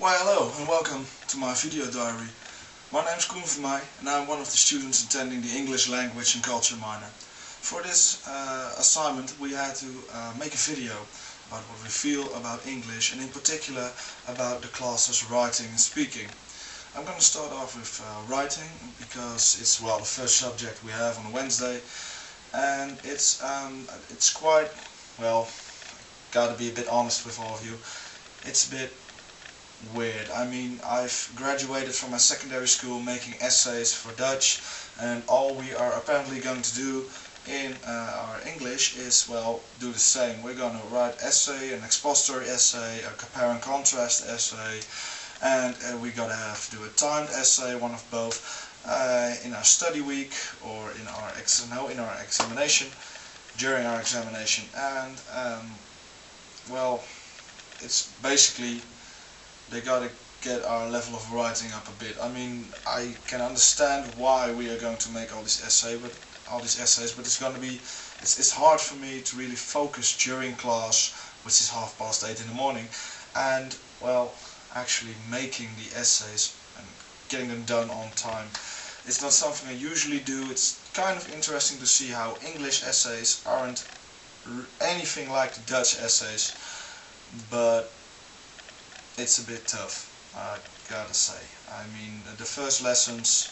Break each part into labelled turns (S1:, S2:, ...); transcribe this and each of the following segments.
S1: Why hello and welcome to my video diary. My name is Koen van Meij and I'm one of the students attending the English Language and Culture minor. For this assignment we had to make a video about what we feel about English and in particular about the classes writing and speaking. I'm going to start off with writing because it's the first subject we have on Wednesday, and it's quite, gotta be a bit honest with all of you, it's a bit weird. I mean, I've graduated from my secondary school making essays for Dutch, and all we are apparently going to do in our English is, do the same. We're going to write essay, an expository essay, a compare and contrast essay, and we're going to have to do a timed essay, one of both, in our study week or in our examination, during our examination, and it's basically they gotta get our level of writing up a bit. I mean, I can understand why we are going to make all these essays, but it's hard for me to really focus during class, which is 8:30 in the morning, and actually making the essays and getting them done on time. It's not something I usually do. It's kind of interesting to see how English essays aren't anything like the Dutch essays, but it's a bit tough, I gotta say. I mean, the first lessons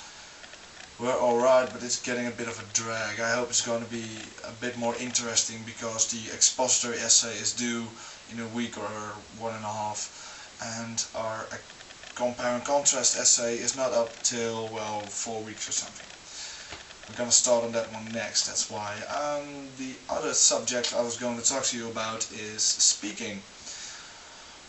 S1: were alright, but it's getting a bit of a drag. I hope it's going to be a bit more interesting because the expository essay is due in a week or 1.5, and our compare and contrast essay is not up till 4 weeks or something. We're going to start on that one next, that's why. The other subject I was going to talk to you about is speaking.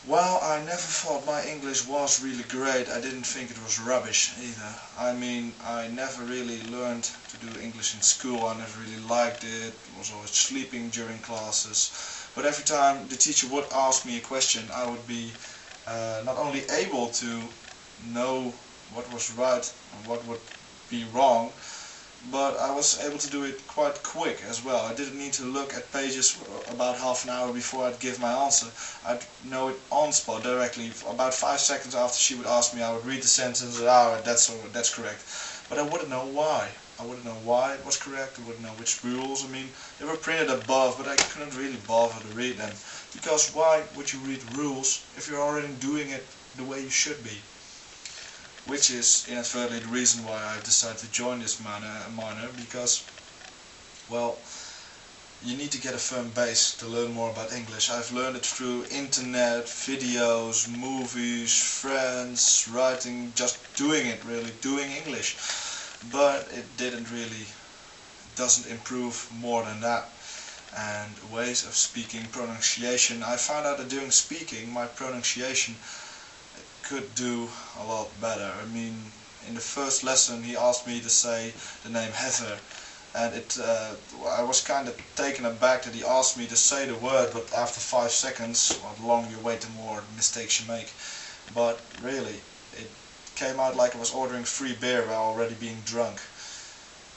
S1: Well, I never thought my English was really great. I didn't think it was rubbish either. I mean, I never really learned to do English in school. I never really liked it. I was always sleeping during classes. But every time the teacher would ask me a question, I would be not only able to know what was right and what would be wrong, but I was able to do it quite quick as well. I didn't need to look at pages for about half an hour before I'd give my answer. I'd know it on spot directly. About 5 seconds after she would ask me, I would read the sentence and that's correct. But I wouldn't know why. I wouldn't know why it was correct. I wouldn't know which rules. I mean, they were printed above, but I couldn't really bother to read them. Because why would you read rules if you're already doing it the way you should be? Which is inadvertently the reason why I decided to join this minor, because, you need to get a firm base to learn more about English. I've learned it through internet, videos, movies, friends, writing, just doing it really, doing English. But it doesn't improve more than that. And ways of speaking, pronunciation, I found out that during speaking, my pronunciation could do a lot better. I mean, in the first lesson he asked me to say the name Heather, and I was kind of taken aback that he asked me to say the word, but after 5 seconds, the longer you wait, the more mistakes you make. But really, it came out like I was ordering free beer while already being drunk.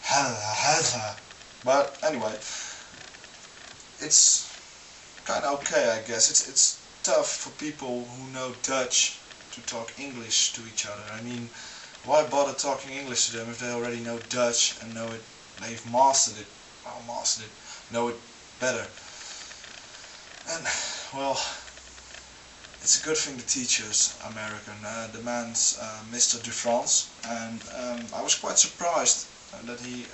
S1: Heather. But anyway, it's kind of okay, I guess. It's tough for people who know Dutch to talk English to each other. I mean, why bother talking English to them if they already know Dutch and know it, they've mastered it, know it better. And, it's a good thing the teacher's American. The man's Mr. Dufrance, and I was quite surprised that he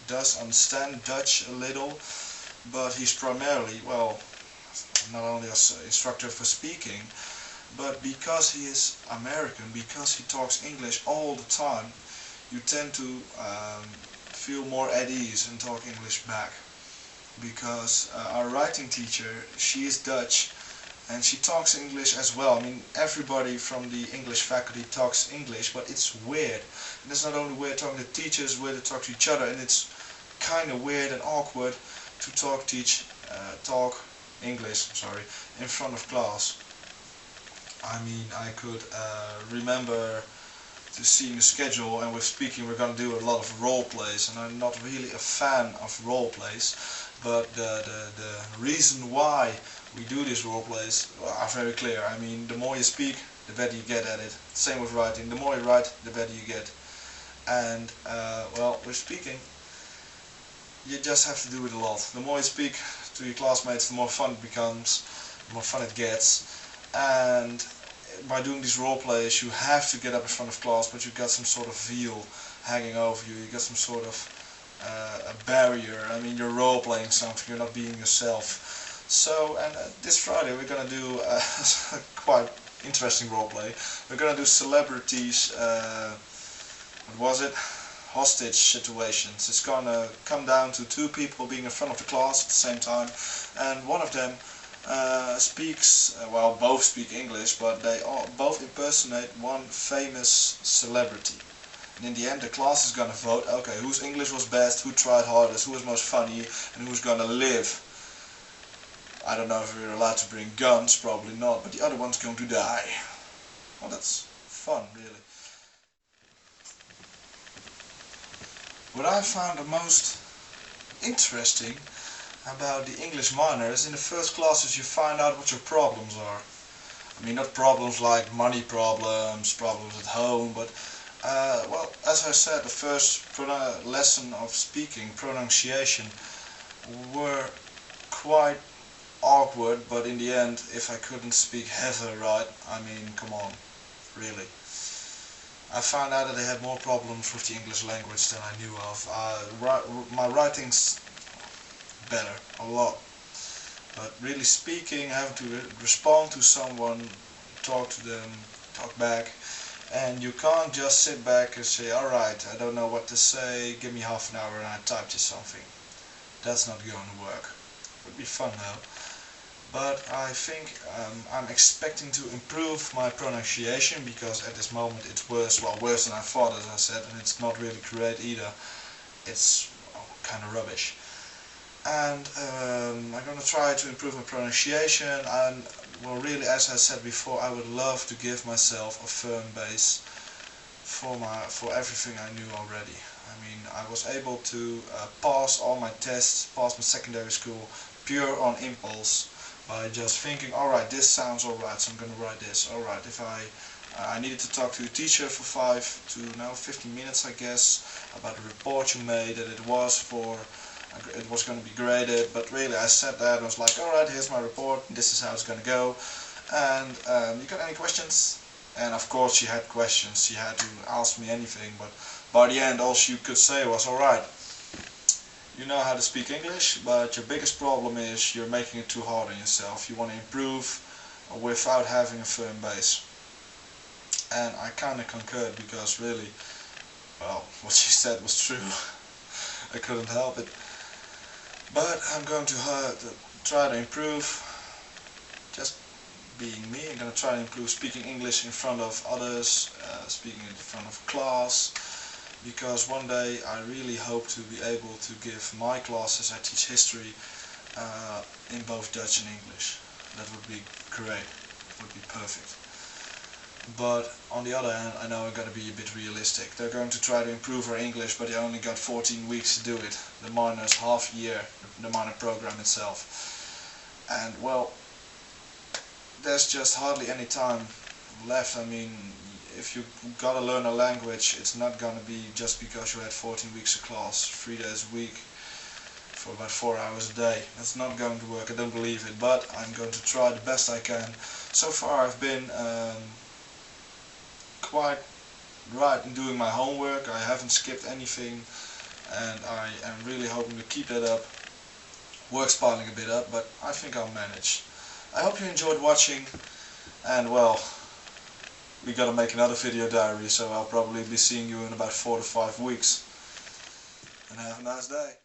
S1: does understand Dutch a little, but he's primarily, not only as instructor for speaking, but because he is American, because he talks English all the time, you tend to feel more at ease and talk English back. Because our writing teacher, she is Dutch, and she talks English as well. I mean, everybody from the English faculty talks English, but it's weird. And it's not only weird talking to teachers, it's weird to talk to each other, and it's kind of weird and awkward to talk English, in front of class. I mean, I could remember to seeing the schedule, and with speaking we're going to do a lot of role plays, and I'm not really a fan of role plays, but the reason why we do these role plays are very clear. I mean, the more you speak, the better you get at it. Same with writing. The more you write, the better you get. And well, with speaking, you just have to do it a lot. The more you speak to your classmates, the more fun it becomes, the more fun it gets. And by doing these role plays, you have to get up in front of class, but you got some sort of veil hanging over you. You got some sort of a barrier. I mean, you're role playing something. You're not being yourself. So, and this Friday we're gonna do a quite interesting role play. We're gonna do celebrities. What was it? Hostage situations. It's gonna come down to two people being in front of the class at the same time, and one of them speaks, well, both speak English, but they all both impersonate one famous celebrity. And in the end, the class is gonna vote, okay, whose English was best, who tried hardest, who was most funny, and who's gonna live. I don't know if we're allowed to bring guns, probably not, but the other one's going to die. Well, that's fun, really. What I found the most interesting about the English minor is in the first classes you find out what your problems are. I mean, not problems like money problems, problems at home, but well, as I said, the first lesson of speaking, pronunciation, were quite awkward, but in the end, if I couldn't speak Heather right, I mean, come on, really. I found out that I had more problems with the English language than I knew of. My writing's better, a lot. But really speaking, having to respond to someone, talk to them, talk back, and you can't just sit back and say, alright, I don't know what to say, give me half an hour and I type you something. That's not going to work. It would be fun though. But I think I'm expecting to improve my pronunciation, because at this moment it's worse, well, worse than I thought, as I said, and it's not really great either. It's kind of rubbish. And I'm going to try to improve my pronunciation, and well, really, as I said before, I would love to give myself a firm base for everything I knew already. I mean, I was able to pass all my tests, pass my secondary school, pure on impulse, by just thinking, alright, this sounds alright, so I'm going to write this. Alright, if I needed to talk to a teacher for 15 minutes, I guess, about the report you made, that it was going to be graded, but really I sat there and was like, alright, here's my report, this is how it's going to go, and you got any questions? And of course she had questions, she had to ask me anything, but by the end all she could say was, alright, you know how to speak English, but your biggest problem is you're making it too hard on yourself. You want to improve without having a firm base. And I kind of concurred, because really, well, what she said was true. I couldn't help it. But I'm going to try to improve, just being me. I'm going to try to improve speaking English in front of others, speaking in front of class. Because one day I really hope to be able to give my classes, I teach history, in both Dutch and English. That would be great, it would be perfect. But on the other hand, I know I've got to be a bit realistic. They're going to try to improve our English, but they only got 14 weeks to do it. The minor is half a year, the minor program itself. And well, there's just hardly any time left. I mean, if you gotta learn a language, it's not gonna be just because you had 14 weeks of class, 3 days a week, for about 4 hours a day. That's not going to work, I don't believe it, but I'm going to try the best I can. So far I've been quite right in doing my homework, I haven't skipped anything, and I am really hoping to keep that up. Work's piling a bit up, but I think I'll manage. I hope you enjoyed watching, and well, we gotta make another video diary, so I'll probably be seeing you in about 4 to 5 weeks. And have a nice day.